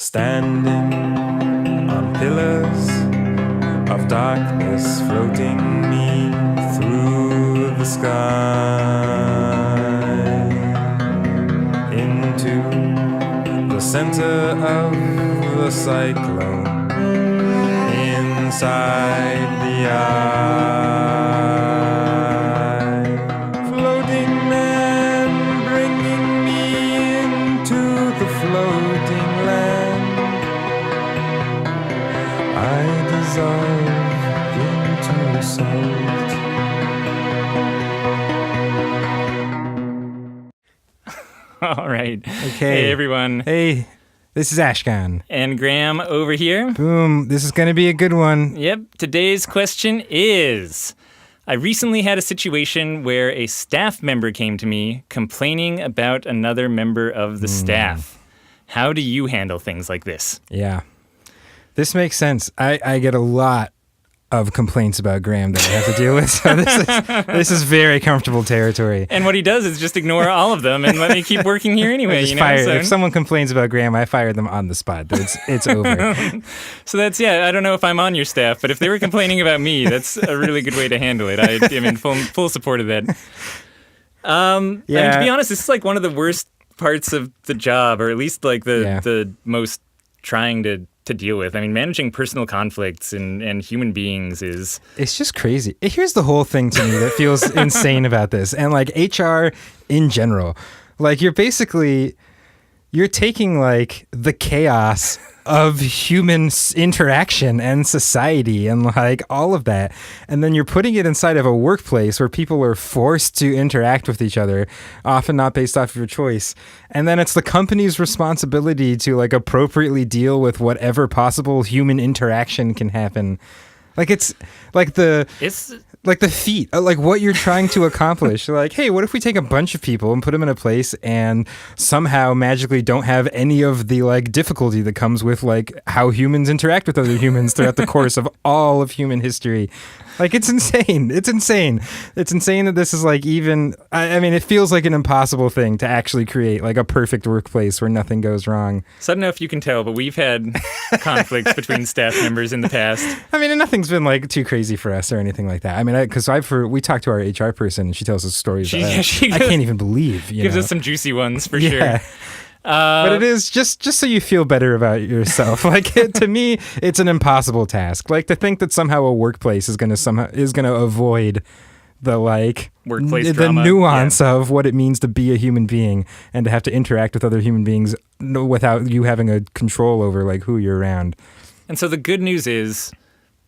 Standing on pillars of darkness, floating me through the sky into the center of the cyclone, inside the eye, floating man, bringing me into the floating land. I dissolve into salt. All right. Okay. Hey, everyone. Hey, this is Ashkahn. And Graham over here. Boom. This is going to be a good one. Yep. Today's question is, I recently had a situation where a staff member came to me complaining about another member of the staff. How do you handle things like this? Yeah. This makes sense. I get a lot of complaints about Graham that I have to deal with. So this is very comfortable territory. And what he does is just ignore all of them and let me keep working here anyway. Just fire. If someone complains about Graham, I fire them on the spot. It's over. So I don't know if I'm on your staff, but if they were complaining about me, that's a really good way to handle it. I'm in full support of that. I mean, to be honest, this is like one of the worst parts of the job, or at least like the most trying to deal with. I mean, managing personal conflicts and human beings it's just crazy. Here's the whole thing to me that feels insane about this, and like HR in general. Like you're taking like the chaos of human interaction and society and like all of that, and then you're putting it inside of a workplace where people are forced to interact with each other, often not based off of your choice. And then it's the company's responsibility to like appropriately deal with whatever possible human interaction can happen. Like it's like the feat, like what you're trying to accomplish. Like, hey, what if we take a bunch of people and put them in a place and somehow magically don't have any of the like difficulty that comes with like how humans interact with other humans throughout the course of all of human history? Like, it's insane. It's insane. It's insane that this is like even, I mean, it feels like an impossible thing to actually create like a perfect workplace where nothing goes wrong. So I don't know if you can tell, but we've had conflicts between staff members in the past. I mean, and nothing's been like too crazy for us or anything like that. I mean, because we talked to our HR person and she tells us stories I can't even believe. Gives us some juicy ones for sure. But it is just so you feel better about yourself. Like to me, it's an impossible task. Like to think that somehow a workplace is gonna avoid the like workplace the nuance of what it means to be a human being and to have to interact with other human beings without you having a control over like who you're around. And so the good news is,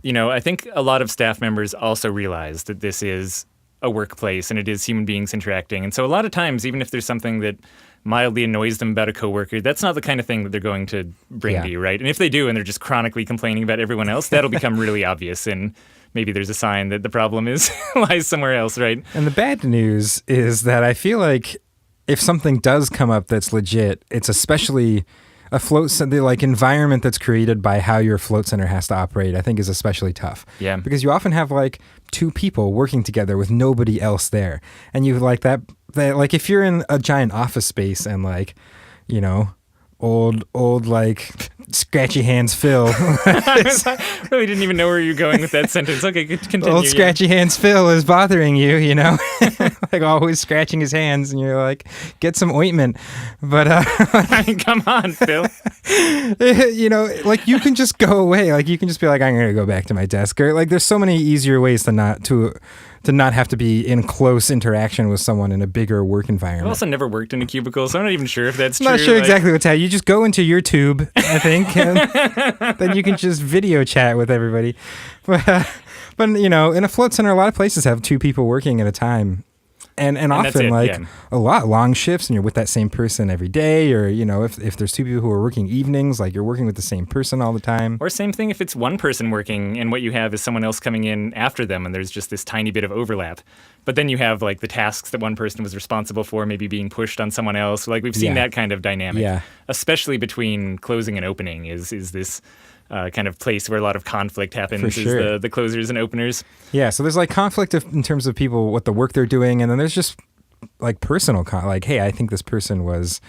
I think a lot of staff members also realize that this is a workplace and it is human beings interacting. And so a lot of times, even if there's something that mildly annoys them about a coworker, that's not the kind of thing that they're going to bring to you, right? And if they do and they're just chronically complaining about everyone else, that'll become really obvious, and maybe there's a sign that the problem lies somewhere else, right? And the bad news is that I feel like if something does come up that's legit, it's especially the like environment that's created by how your float center has to operate, I think is especially tough. Yeah. Because you often have like two people working together with nobody else there. And you like that like if you're in a giant office space and like, old like scratchy hands Phil. I really didn't even know where you're going with that sentence. Okay, continue. Old scratchy hands Phil is bothering you, like always scratching his hands, and you're like, get some ointment. But I mean, come on, Phil. Like you can just go away. Like you can just be like, I'm gonna go back to my desk. Or like, there's so many easier ways to not have to be in close interaction with someone in a bigger work environment. I've also never worked in a cubicle, so I'm not even sure if that's true. I'm not sure exactly what's happening. You just go into your tube, I think, and then you can just video chat with everybody. But in a float center, a lot of places have two people working at a time. And often a lot long shifts, and you're with that same person every day, or if there's two people who are working evenings, like you're working with the same person all the time. Or same thing if it's one person working and what you have is someone else coming in after them, and there's just this tiny bit of overlap. But then you have like the tasks that one person was responsible for maybe being pushed on someone else. Like we've seen that kind of dynamic, especially between closing and opening. Is this kind of place where a lot of conflict happens, sure. is the closers and openers. Yeah, so there's like conflict in terms of people, what the work they're doing, and then there's just like personal, like, hey, I think this person was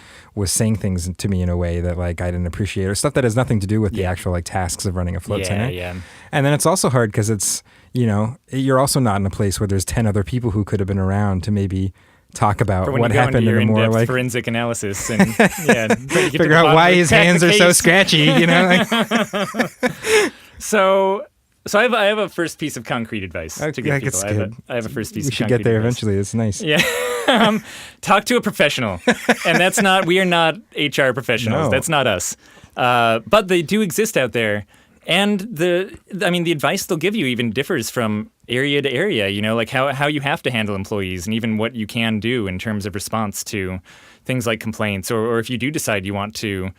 saying things to me in a way that like I didn't appreciate, or stuff that has nothing to do with the actual like tasks of running a float center. Yeah. And then it's also hard because it's, you're also not in a place where there's 10 other people who could have been around to maybe talk about what happened in a more like forensic analysis and figure out why his hands are so scratchy, So I have a first piece of concrete advice to give people. I have a first piece of concrete advice. We should get there eventually. It's nice. Yeah. Talk to a professional. And we are not HR professionals. No. That's not us. But they do exist out there. And the advice they'll give you even differs from area to area, like how you have to handle employees and even what you can do in terms of response to things like complaints, or if you do decide you want to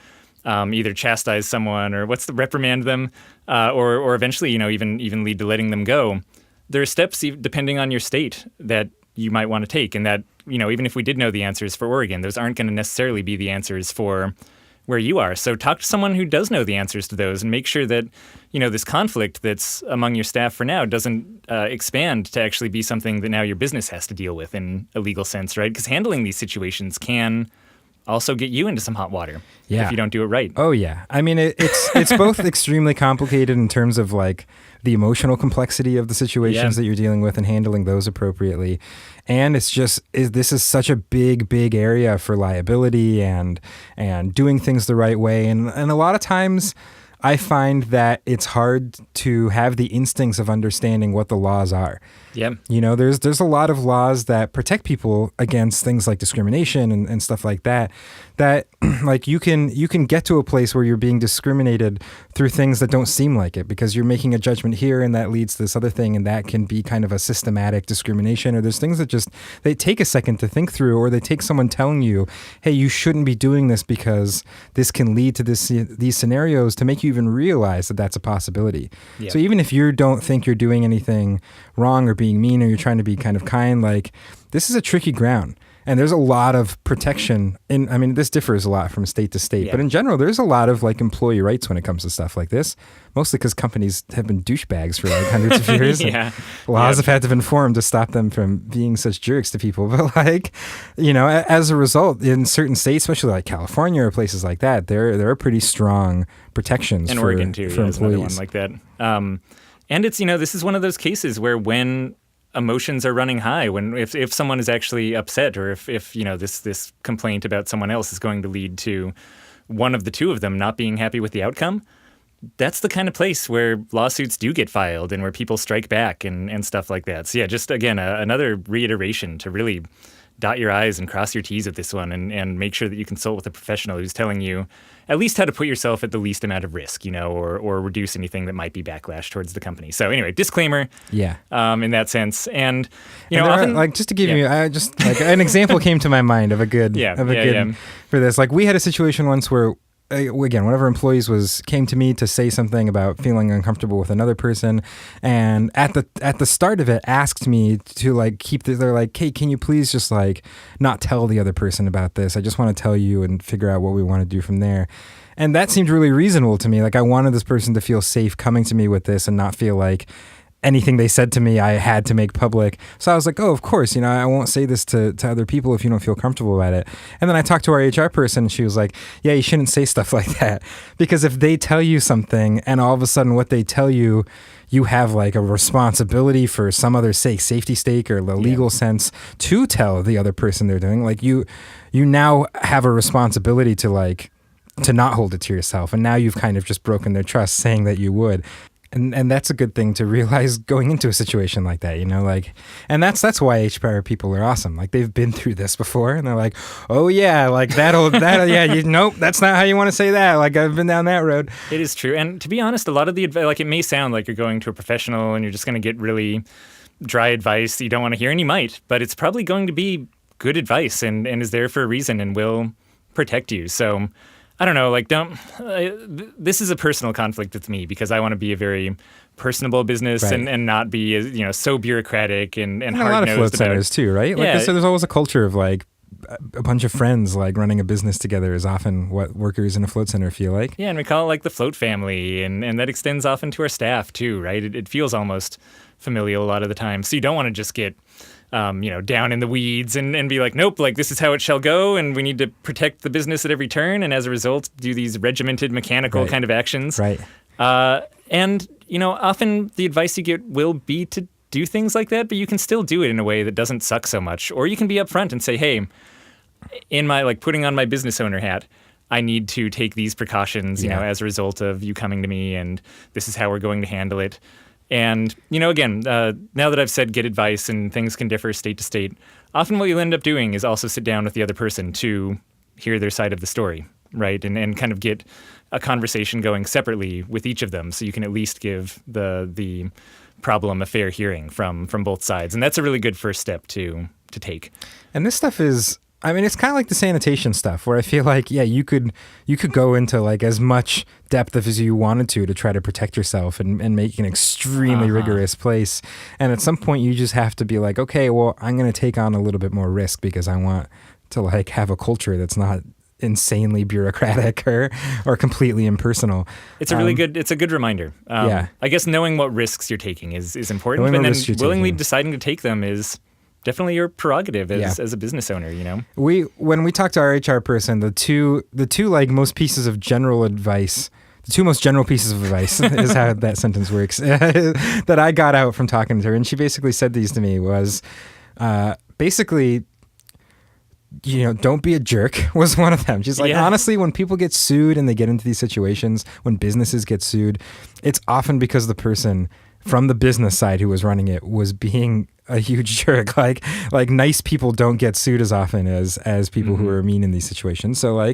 either chastise someone or reprimand them, or eventually, even lead to letting them go. There are steps depending on your state that you might want to take, and that, even if we did know the answers for Oregon, those aren't going to necessarily be the answers for where you are. So talk to someone who does know the answers to those and make sure that, this conflict that's among your staff for now doesn't expand to actually be something that now your business has to deal with in a legal sense, right? Because handling these situations can also get you into some hot water if you don't do it right. Oh, yeah. I mean, it's both extremely complicated in terms of like the emotional complexity of the situations that you're dealing with and handling those appropriately. And this is such a big area for liability and doing things the right way. And a lot of times I find that it's hard to have the instincts of understanding what the laws are. Yeah. There's a lot of laws that protect people against things like discrimination and stuff like that like you can get to a place where you're being discriminated through things that don't seem like it, because you're making a judgment here and that leads to this other thing, and that can be kind of a systematic discrimination. Or there's things that just, they take a second to think through, or they take someone telling you, hey, you shouldn't be doing this because this can lead to these scenarios, to make you even realize that that's a possibility. Yeah. So even if you don't think you're doing anything wrong or being mean, or you're trying to be kind of kind, like, this is a tricky ground. And there's a lot of protection. This differs a lot from state to state, but in general, there's a lot of like employee rights when it comes to stuff like this, mostly because companies have been douchebags for like hundreds of years. Laws have had to be formed to stop them from being such jerks to people. But like, as a result, in certain states, especially like California or places like that, there are pretty strong protections and for Oregon too, for employees. Another one like that. And it's, this is one of those cases where when emotions are running high, when if someone is actually upset, or if this complaint about someone else is going to lead to one of the two of them not being happy with the outcome, that's the kind of place where lawsuits do get filed and where people strike back and stuff like that. So yeah, just again, another reiteration to really dot your I's and cross your T's with this one, and make sure that you consult with a professional who's telling you at least how to put yourself at the least amount of risk, or reduce anything that might be backlash towards the company. So anyway, disclaimer. Yeah. In that sense, and often, like, just to give you, just like an example came to my mind of a good for this. Like, we had a situation once where, again, one of our employees came to me to say something about feeling uncomfortable with another person, and at the start of it asked me to like they're like, hey, can you please just like not tell the other person about this? I just want to tell you and figure out what we want to do from there. And that seemed really reasonable to me. Like, I wanted this person to feel safe coming to me with this and not feel like anything they said to me I had to make public. So I was like, oh, of course, I won't say this to other people if you don't feel comfortable about it. And then I talked to our HR person, and she was like, yeah, you shouldn't say stuff like that, because if they tell you something and all of a sudden what they tell you, you have like a responsibility for some other safety stake or the legal sense to tell the other person they're doing. Like, you now have a responsibility to not hold it to yourself. And now you've kind of just broken their trust saying that you would. And that's a good thing to realize going into a situation like that, and that's why HR people are awesome. Like, they've been through this before, and they're like, oh yeah, like nope, that's not how you want to say that. Like, I've been down that road. It is true. And to be honest, a lot of the advice, like, it may sound like you're going to a professional and you're just going to get really dry advice that you don't want to hear, and you might, but it's probably going to be good advice and is there for a reason and will protect you. So I don't know, like, this is a personal conflict with me, because I want to be a very personable business and not be, so bureaucratic and hard-nosed. A lot of float centers too, right? Like, there's always a culture of like a bunch of friends, like, running a business together is often what workers in a float center feel like. Yeah, and we call it like the float family, and that extends often to our staff too, right? It feels almost familial a lot of the time. So you don't want to just get down in the weeds and be like, nope, like this is how it shall go, and we need to protect the business at every turn, and as a result, do these regimented mechanical kind of actions. Right. And often the advice you get will be to do things like that, but you can still do it in a way that doesn't suck so much. Or you can be upfront and say, hey, in my putting on my business owner hat, I need to take these precautions, as a result of you coming to me, and this is how we're going to handle it. And, again, now that I've said get advice and things can differ state to state, often what you'll end up doing is also sit down with the other person to hear their side of the story, right? And kind of get a conversation going separately with each of them, so you can at least give the problem a fair hearing from both sides. And that's a really good first step to take. And this stuff is, it's kind of like the sanitation stuff, where I feel like, you could go into like as much depth as you wanted to try to protect yourself and make an extremely rigorous place. And at some point you just have to be like, okay, well, I'm going to take on a little bit more risk because I want to like have a culture that's not insanely bureaucratic or completely impersonal. It's a good reminder. I guess knowing what risks you're taking is important, and then willingly deciding to take them is definitely your prerogative as a business owner, When we talked to our HR person, the two like most pieces of general advice, the two most general pieces of advice is how that sentence works, that I got out from talking to her, and she basically said these to me was basically, don't be a jerk was one of them. She's like, honestly, when people get sued and they get into these situations, when businesses get sued, it's often because the person from the business side who was running it was being a huge jerk. Like nice people don't get sued as often as people who are mean in these situations. So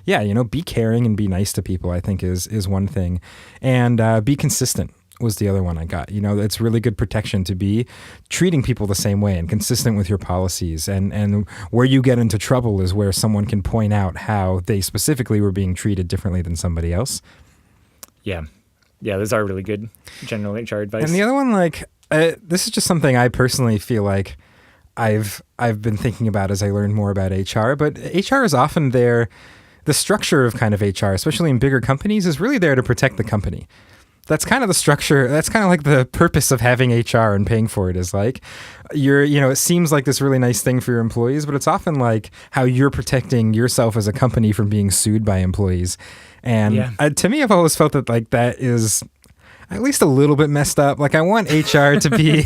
be caring and be nice to people, I think is one thing. And be consistent was the other one I got. It's really good protection to be treating people the same way and consistent with your policies. And where you get into trouble is where someone can point out how they specifically were being treated differently than somebody else. Yeah, those are really good general HR advice. And the other one, this is just something I personally feel like I've been thinking about as I learn more about HR. But HR is often there. The structure of kind of HR, especially in bigger companies, is really there to protect the company. That's kind of the structure. That's kind of like the purpose of having HR and paying for it is like it seems like this really nice thing for your employees, but it's often like how you're protecting yourself as a company from being sued by employees. And to me, I've always felt that like that is at least a little bit messed up. Like I want HR to be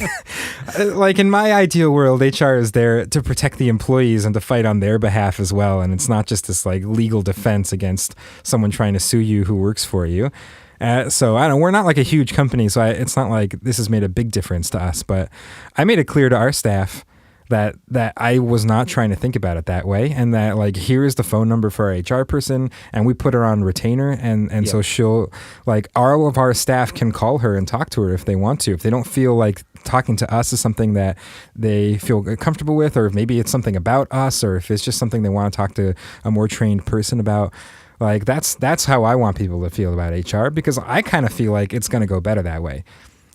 like in my ideal world, HR is there to protect the employees and to fight on their behalf as well. And it's not just this like legal defense against someone trying to sue you who works for you. So I don't. We're not like a huge company, so it's not like this has made a big difference to us. But I made it clear to our staff that I was not trying to think about it that way, and that like here is the phone number for our HR person, and we put her on retainer, and so she'll like all of our staff can call her and talk to her if they want to. If they don't feel like talking to us is something that they feel comfortable with, or if maybe it's something about us, or if it's just something they want to talk to a more trained person about. Like that's how I want people to feel about HR, because I kind of feel like it's going to go better that way.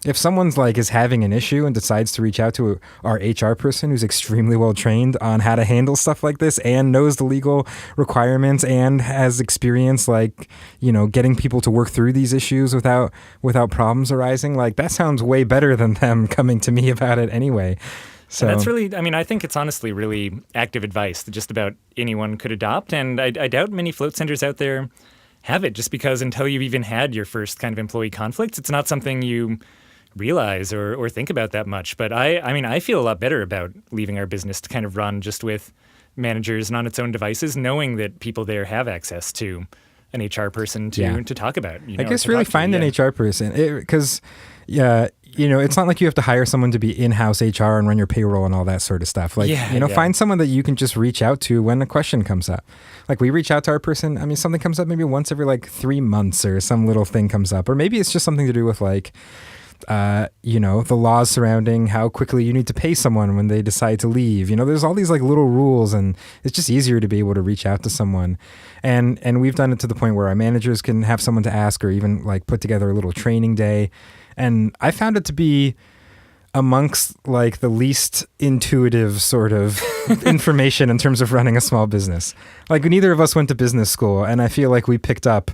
If someone's like is having an issue and decides to reach out to our HR person who's extremely well trained on how to handle stuff like this and knows the legal requirements and has experience getting people to work through these issues without problems arising, like that sounds way better than them coming to me about it anyway. So and that's really, I think it's honestly really active advice that just about anyone could adopt. And I doubt many float centers out there have it, just because until you've even had your first kind of employee conflicts, it's not something you realize or think about that much. But I feel a lot better about leaving our business to kind of run just with managers and on its own devices, knowing that people there have access to an HR person to talk about. I guess really find an HR person, because it's not like you have to hire someone to be in-house HR and run your payroll and all that sort of stuff. Find someone that you can just reach out to when a question comes up. Like we reach out to our person. Something comes up maybe once every 3 months, or some little thing comes up, or maybe it's just something to do with the laws surrounding how quickly you need to pay someone when they decide to leave. There's all these little rules, and it's just easier to be able to reach out to someone. And we've done it to the point where our managers can have someone to ask, or even put together a little training day. And I found it to be amongst the least intuitive sort of information in terms of running a small business. Neither of us went to business school, and I feel like we picked up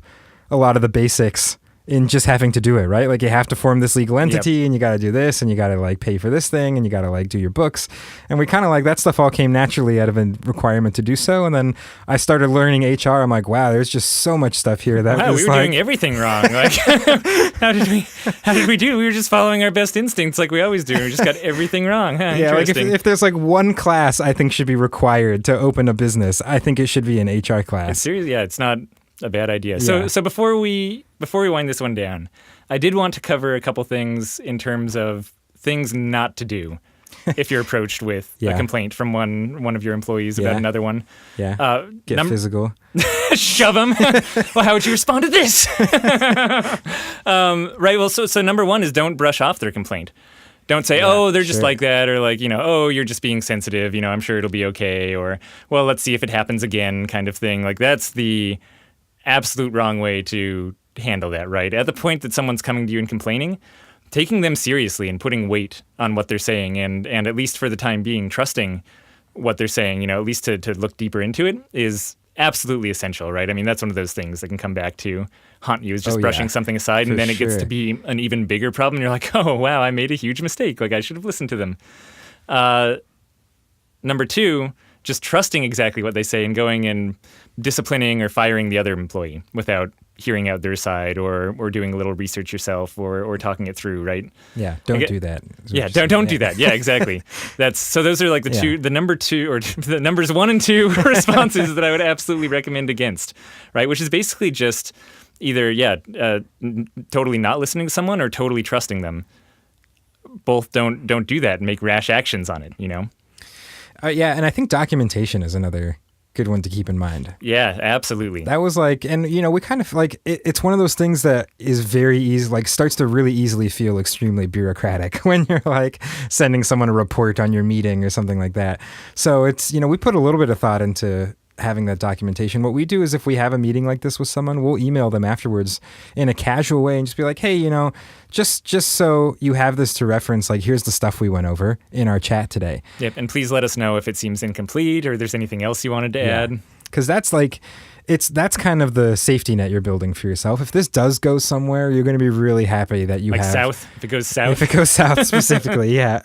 a lot of the basics in just having to do it, right? Like you have to form this legal entity and you got to do this and you got to like pay for this thing and you got to like do your books. And we kind of like that stuff all came naturally out of a requirement to do so. And then I started learning HR. I'm like, wow, there's just so much stuff here that wow, was we were like, doing everything wrong. Like, how did we do? We were just following our best instincts like we always do. We just got everything wrong. Huh? yeah, like Interesting. if there's like one class I think should be required to open a business, I think it should be an HR class. Seriously, yeah, it's not a bad idea. Yeah. So before we wind this one down, I did want to cover a couple things in terms of things not to do if you're approached with a complaint from one of your employees about another one. Yeah. Get physical. Shove them. Well, how would you respond to this? Right. Well, so number one is don't brush off their complaint. Don't say, oh, they're just like that, or like, oh, you're just being sensitive, I'm sure it'll be okay, or, well, let's see if it happens again kind of thing. Like, that's the absolute wrong way to handle that, right? At the point that someone's coming to you and complaining, taking them seriously and putting weight on what they're saying and at least for the time being, trusting what they're saying, at least to look deeper into it is absolutely essential, right? I mean, that's one of those things that can come back to haunt you is just brushing something aside and then it gets to be an even bigger problem. You're like, oh, wow, I made a huge mistake. Like, I should have listened to them. Number two, just trusting exactly what they say and going and disciplining or firing the other employee without hearing out their side or doing a little research yourself or talking it through, right? Yeah, don't do that. Yeah, don't do that. Yeah, exactly. So those are like the number two or the numbers 1 and 2 responses that I would absolutely recommend against, right? Which is basically just either totally not listening to someone or totally trusting them. Both don't do that and make rash actions on it, Yeah, and I think documentation is another good one to keep in mind. Yeah, absolutely. That was like, and we kind of like, it's one of those things that is very easy, like starts to really easily feel extremely bureaucratic when you're like sending someone a report on your meeting or something like that. So it's, we put a little bit of thought into having that documentation. What we do is if we have a meeting like this with someone, we'll email them afterwards in a casual way and just be like, hey, just so you have this to reference, like, here's the stuff we went over in our chat today. Yep. And please let us know if it seems incomplete or there's anything else you wanted to add. Because that's like, that's kind of the safety net you're building for yourself. If this does go somewhere, you're going to be really happy that you have... Like south? If it goes south? If it goes south specifically, yeah.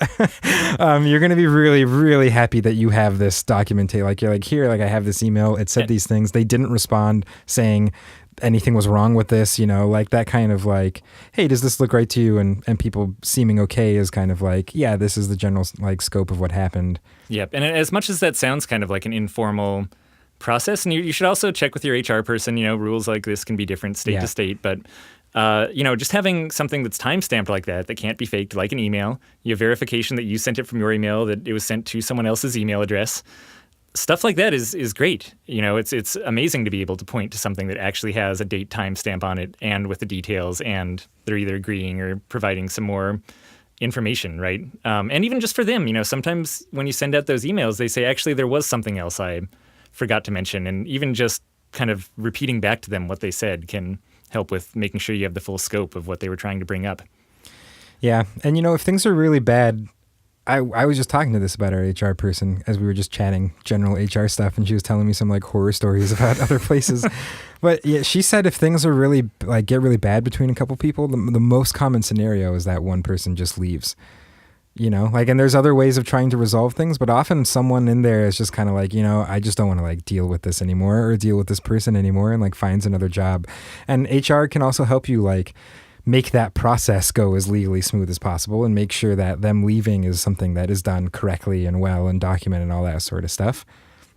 You're going to be really, really happy that you have this documented. Like, you're like, here, like, I have this email. It said these things. They didn't respond saying anything was wrong with this, like that kind of like, hey, does this look right to you? And people seeming okay is kind of like, yeah, this is the general like scope of what happened. Yep. And as much as that sounds kind of like an informal process, and you should also check with your HR person, rules like this can be different state to state, but just having something that's timestamped like that can't be faked, like an email. You have verification that you sent it from your email, that it was sent to someone else's email address. Stuff like that is great. It's amazing to be able to point to something that actually has a date timestamp on it and with the details, and they're either agreeing or providing some more information, right? And even just for them, sometimes when you send out those emails, they say, actually, there was something else I forgot to mention. And even just kind of repeating back to them what they said can help with making sure you have the full scope of what they were trying to bring up. Yeah. And, if things are really bad, I was just talking to this about our HR person as we were just chatting general HR stuff, and she was telling me some like horror stories about other places. But yeah, she said if things are really like get really bad between a couple people, the most common scenario is that one person just leaves. And there's other ways of trying to resolve things, but often someone in there is just kind of like, I just don't want to like deal with this anymore or deal with this person anymore, and like finds another job. And HR can also help you like make that process go as legally smooth as possible and make sure that them leaving is something that is done correctly and well and documented and all that sort of stuff.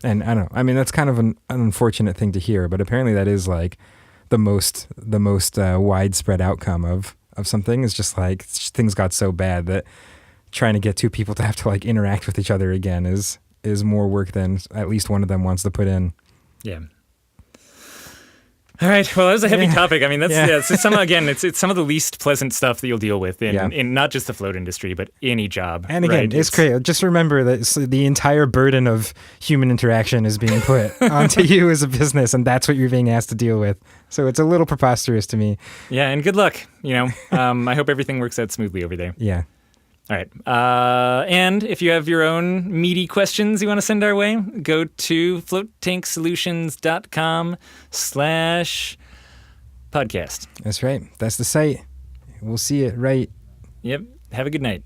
And I don't know, I mean, that's kind of an unfortunate thing to hear, but apparently that is like the most widespread outcome of something is just like things got so bad that trying to get two people to have to like interact with each other again is more work than at least one of them wants to put in. Yeah. All right. Well, that was a heavy topic. I mean, it's some of the least pleasant stuff that you'll deal with in not just the float industry, but any job. And again, right? It's great. Just remember that the entire burden of human interaction is being put onto you as a business, and that's what you're being asked to deal with. So it's a little preposterous to me. Yeah, and good luck. I hope everything works out smoothly over there. Yeah. All right. And if you have your own meaty questions you want to send our way, go to floatanksolutions.com/podcast. podcast. That's right. That's the site. We'll see it right. Yep. Have a good night.